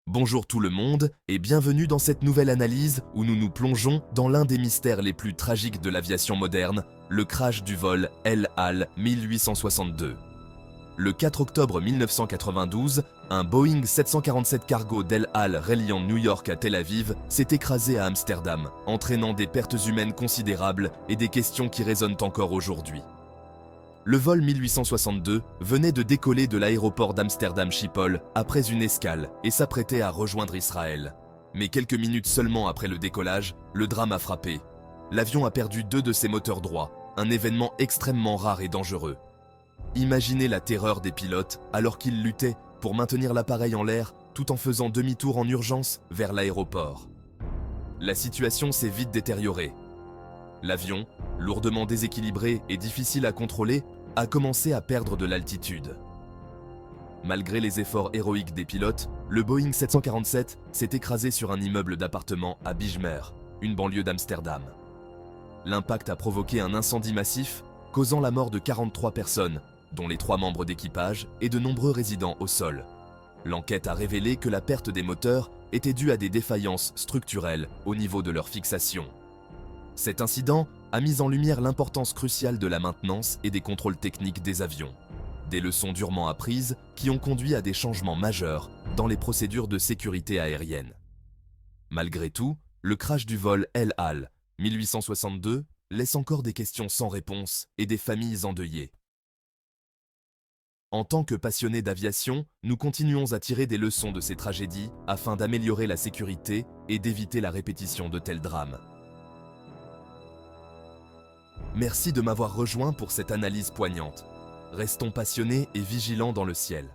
Bonjour tout le monde et bienvenue dans cette nouvelle analyse où nous nous plongeons dans l'un des mystères les plus tragiques de l'aviation moderne, le crash du vol El Al 1862. Le 4 octobre 1992, un Boeing 747 cargo d'El Al reliant New York à Tel Aviv s'est écrasé à Amsterdam, entraînant des pertes humaines considérables et des questions qui résonnent encore aujourd'hui. Le vol 1862 venait de décoller de l'aéroport d'Amsterdam Schiphol après une escale et s'apprêtait à rejoindre Israël. Mais quelques minutes seulement après le décollage, le drame a frappé. L'avion a perdu 2 de ses moteurs droits, un événement extrêmement rare et dangereux. Imaginez la terreur des pilotes alors qu'ils luttaient pour maintenir l'appareil en l'air tout en faisant demi-tour en urgence vers l'aéroport. La situation s'est vite détériorée. L'avion, lourdement déséquilibré et difficile à contrôler, a commencé à perdre de l'altitude. Malgré les efforts héroïques des pilotes, le Boeing 747 s'est écrasé sur un immeuble d'appartements à Bijlmer, une banlieue d'Amsterdam. L'impact a provoqué un incendie massif, causant la mort de 43 personnes, dont les 3 membres d'équipage et de nombreux résidents au sol. L'enquête a révélé que la perte des moteurs était due à des défaillances structurelles au niveau de leur fixation. Cet incident a mis en lumière l'importance cruciale de la maintenance et des contrôles techniques des avions. Des leçons durement apprises qui ont conduit à des changements majeurs dans les procédures de sécurité aérienne. Malgré tout, le crash du vol El Al 1862 laisse encore des questions sans réponse et des familles endeuillées. En tant que passionnés d'aviation, nous continuons à tirer des leçons de ces tragédies afin d'améliorer la sécurité et d'éviter la répétition de tels drames. Merci de m'avoir rejoint pour cette analyse poignante. Restons passionnés et vigilants dans le ciel.